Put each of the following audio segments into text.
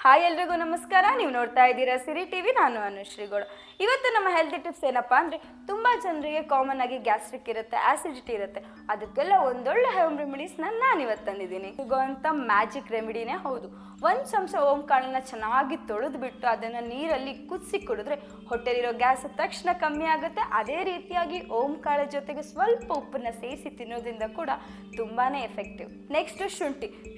Hi ಎಲ್ರಿಗೂ ನಮಸ್ಕಾರ. ನೀವು ನೋಡ್ತಾ ಇದ್ದೀರಾ ಸಿರಿ ಟಿವಿ. ನಾನು ಅನುಶ್ರೀಗಳು. ಇವತ್ತು ನಮ್ಮ ಹೆಲ್ತ್ ಟಿಪ್ಸ್ ಏನಪ್ಪ ಅಂದರೆ, ತುಂಬ ಜನರಿಗೆ ಕಾಮನ್ ಆಗಿ ಗ್ಯಾಸ್ಟ್ರಿಕ್ ಇರುತ್ತೆ, ಆಸಿಡಿಟಿ ಇರುತ್ತೆ. ಅದಕ್ಕೆಲ್ಲ ಒಂದೊಳ್ಳೆ ಹೋಮ್ ರೆಮಿಡೀಸ್ನ ನಾನು ಇವತ್ತು ತಂದಿದ್ದೀನಿ. ಸಿಗೋವಂಥ ಮ್ಯಾಜಿಕ್ ರೆಮಿಡಿನೇ ಹೌದು. ಒಂದು ಚಮಚ ಓಂ ಕಾಳನ್ನ ಚೆನ್ನಾಗಿ ತೊಳೆದು ಬಿಟ್ಟು ಅದನ್ನು ನೀರಲ್ಲಿ ಕುದಿಸಿ ಕುಡಿದ್ರೆ ಹೊಟ್ಟೆಲಿರೋ ಗ್ಯಾಸ್ ತಕ್ಷಣ ಕಮ್ಮಿ ಆಗುತ್ತೆ. ಅದೇ ರೀತಿಯಾಗಿ ಓಂ ಕಾಳ ಜೊತೆಗೆ ಸ್ವಲ್ಪ ಉಪ್ಪನ್ನ ಸೇರಿಸಿ ತಿನ್ನೋದ್ರಿಂದ ಕೂಡ ತುಂಬಾ ಎಫೆಕ್ಟಿವ್. ನೆಕ್ಸ್ಟ್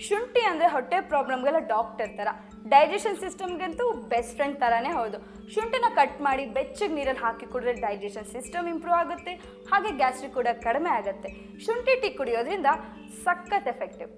ಶುಂಠಿ ಅಂದರೆ ಹೊಟ್ಟೆ ಪ್ರಾಬ್ಲಮ್ಗೆಲ್ಲ ಡಾಕ್ಟರ್ ಥರ, ಡೈಜೆಷನ್ ಸಿಸ್ಟಮ್ಗಂತೂ ಬೆಸ್ಟ್ ಫ್ರೆಂಡ್ ಥರನೇ ಹೌದು. ಶುಂಠಿನ ಕಟ್ ಮಾಡಿ ಬೆಚ್ಚಗೆ ನೀರಲ್ಲಿ ಹಾಕಿ ಕುಡಿದ್ರೆ ಡೈಜೆಷನ್ ಸಿಸ್ಟಮ್ ಇಂಪ್ರೂವ್ ಆಗುತ್ತೆ, ಹಾಗೆ ಗ್ಯಾಸ್ಟ್ರಿಕ್ ಕೂಡ ಕಡಿಮೆ ಆಗುತ್ತೆ. ಶುಂಠಿ ಟೀ ಕುಡಿಯೋದ್ರಿಂದ ಸಖತ್ ಎಫೆಕ್ಟಿವ್.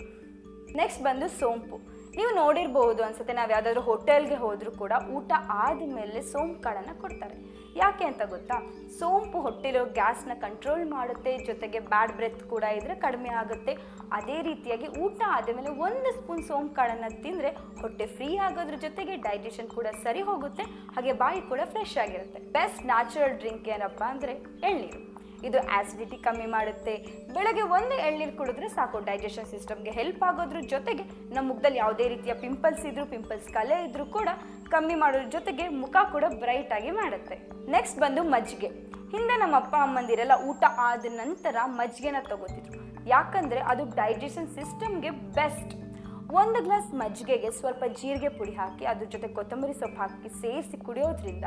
ನೆಕ್ಸ್ಟ್ ಬಂದು ಸೋಂಪು. ನೀವು ನೋಡಿರ್ಬೋದು ಅನ್ಸುತ್ತೆ, ನಾವು ಯಾವುದಾದ್ರೂ ಹೋಟೆಲ್ಗೆ ಹೋದರೂ ಕೂಡ ಊಟ ಆದಮೇಲೆ ಸೋಂಪು ಕಾಳನ್ನು ಕೊಡ್ತಾರೆ. ಯಾಕೆ ಅಂತ ಗೊತ್ತಾ? ಸೋಂಪು ಹೊಟ್ಟೆಲಿರೋ ಗ್ಯಾಸ್ನ ಕಂಟ್ರೋಲ್ ಮಾಡುತ್ತೆ, ಜೊತೆಗೆ ಬ್ಯಾಡ್ ಬ್ರೆತ್ ಕೂಡ ಇದ್ದರೆ ಕಡಿಮೆ ಆಗುತ್ತೆ. ಅದೇ ರೀತಿಯಾಗಿ ಊಟ ಆದಮೇಲೆ 1 ಸ್ಪೂನ್ ಸೋಂಪು ಕಾಳನ್ನು ತಿಂದರೆ ಹೊಟ್ಟೆ ಫ್ರೀ ಆಗೋದ್ರ ಜೊತೆಗೆ ಡೈಜೆಷನ್ ಕೂಡ ಸರಿ ಹೋಗುತ್ತೆ, ಹಾಗೆ ಬಾಯಿ ಕೂಡ ಫ್ರೆಶ್ ಆಗಿರುತ್ತೆ. ಬೆಸ್ಟ್ ನ್ಯಾಚುರಲ್ ಡ್ರಿಂಕ್ ಏನಪ್ಪ ಅಂದರೆ ಎಳ್ನೀರು. ಇದು ಆಸಿಡಿಟಿ ಕಮ್ಮಿ ಮಾಡುತ್ತೆ. ಬೆಳಗ್ಗೆ 1 ಎಳ್ನೀರು ಕುಡಿದ್ರೆ ಸಾಕು, ಡೈಜೆಷನ್ ಸಿಸ್ಟಮ್ಗೆ ಹೆಲ್ಪ್ ಆಗೋದ್ರ ಜೊತೆಗೆ ನಮ್ಮ ಮುಖದಲ್ಲಿ ಯಾವುದೇ ರೀತಿಯ ಪಿಂಪಲ್ಸ್ ಕಲೆ ಇದ್ರೂ ಕೂಡ ಕಮ್ಮಿ ಮಾಡೋದ್ರ ಜೊತೆಗೆ ಮುಖ ಕೂಡ ಬ್ರೈಟ್ ಆಗಿ ಮಾಡುತ್ತೆ. ನೆಕ್ಸ್ಟ್ ಬಂದು ಮಜ್ಜಿಗೆ. ಹಿಂದೆ ನಮ್ಮ ಅಪ್ಪ ಅಮ್ಮಂದಿರೆಲ್ಲ ಊಟ ಆದ ನಂತರ ಮಜ್ಜಿಗೆನ ತಗೋತಿದ್ರು. ಯಾಕಂದರೆ ಅದು ಡೈಜೆಷನ್ ಸಿಸ್ಟಮ್ಗೆ ಬೆಸ್ಟ್. 1 ಗ್ಲಾಸ್ ಮಜ್ಜಿಗೆಗೆ ಸ್ವಲ್ಪ ಜೀರಿಗೆ ಪುಡಿ ಹಾಕಿ ಅದ್ರ ಜೊತೆ ಕೊತ್ತಂಬರಿ ಸೊಪ್ಪು ಹಾಕಿ ಸೇರಿಸಿ ಕುಡಿಯೋದ್ರಿಂದ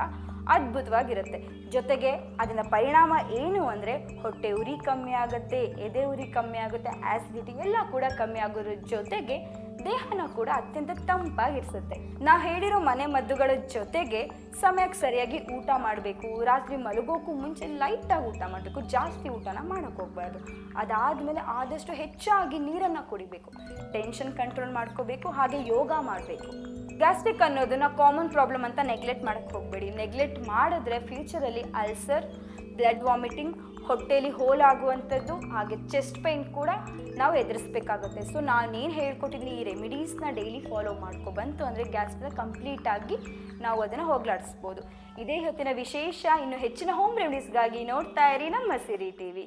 ಅದ್ಭುತವಾಗಿರುತ್ತೆ. ಜೊತೆಗೆ ಅದನ್ನ ಪರಿಣಾಮ ಏನು ಅಂದರೆ ಹೊಟ್ಟೆ ಉರಿ ಕಮ್ಮಿ ಆಗುತ್ತೆ, ಎದೆ ಉರಿ ಕಮ್ಮಿ ಆಗುತ್ತೆ, ಆಸಿಡಿಟಿ ಎಲ್ಲ ಕೂಡ ಕಮ್ಮಿ ಆಗೋದ್ರ ಜೊತೆಗೆ ದೇಹನ ಕೂಡ ಅತ್ಯಂತ ತಂಪಾಗಿರಿಸುತ್ತೆ. ನಾ ಹೇಳಿರೋ ಮನೆ ಮದ್ದುಗಳ ಜೊತೆಗೆ ಸಮಯಕ್ಕೆ ಸರಿಯಾಗಿ ಊಟ ಮಾಡಬೇಕು. ರಾತ್ರಿ ಮಲಗೋಕ್ಕೂ ಮುಂಚೆ ಲೈಟಾಗಿ ಊಟ ಮಾಡಬೇಕು, ಜಾಸ್ತಿ ಊಟನ ಮಾಡೋಕ್ಕೆ ಹೋಗಬಾರ್ದು. ಅದಾದಮೇಲೆ ಆದಷ್ಟು ಹೆಚ್ಚಾಗಿ ನೀರನ್ನು ಕುಡಿಬೇಕು, ಟೆನ್ಷನ್ ಕಂಟ್ರೋಲ್ ಮಾಡ್ಕೋಬೇಕು, ಹಾಗೆ ಯೋಗ ಮಾಡಬೇಕು. ಗ್ಯಾಸ್ಟ್ರಿಕ್ ಅನ್ನೋದನ್ನ ಕಾಮನ್ ಪ್ರಾಬ್ಲಮ್ ಅಂತ ನೆಗ್ಲೆಕ್ಟ್ ಮಾಡೋಕ್ಕೆ ಹೋಗಬೇಡಿ. ನೆಗ್ಲೆಕ್ಟ್ ಮಾಡಿದ್ರೆ ಫ್ಯೂಚರಲ್ಲಿ ಅಲ್ಸರ್, ಬ್ಲಡ್ ವಾಮಿಟಿಂಗ್, ಹೊಟ್ಟೆಲಿ ಹೋಲ್ ಆಗುವಂಥದ್ದು, ಹಾಗೆ ಚೆಸ್ಟ್ ಪೇಯ್ನ್ ಕೂಡ ನಾವು ಎದುರಿಸ್ಬೇಕಾಗುತ್ತೆ. ಸೊ ನಾನೇನು ಹೇಳ್ಕೊಟ್ಟಿದ್ದೀನಿ ಈ ರೆಮಿಡೀಸ್ನ ಡೈಲಿ ಫಾಲೋ ಮಾಡ್ಕೊಬಂತು ಅಂದರೆ ಗ್ಯಾಸ್ಟ್ರಿಕ್ನ ಕಂಪ್ಲೀಟಾಗಿ ನಾವು ಅದನ್ನು ಹೋಗಲಾಡಿಸ್ಬೋದು. ಇದೇ ಹೊತ್ತಿನ ವಿಶೇಷ. ಇನ್ನು ಹೆಚ್ಚಿನ ಹೋಮ್ ರೆಮಿಡೀಸ್ಗಾಗಿ ನೋಡ್ತಾ ಇರಿ ನಮ್ಮ ಸಿರಿ ಟಿವಿ.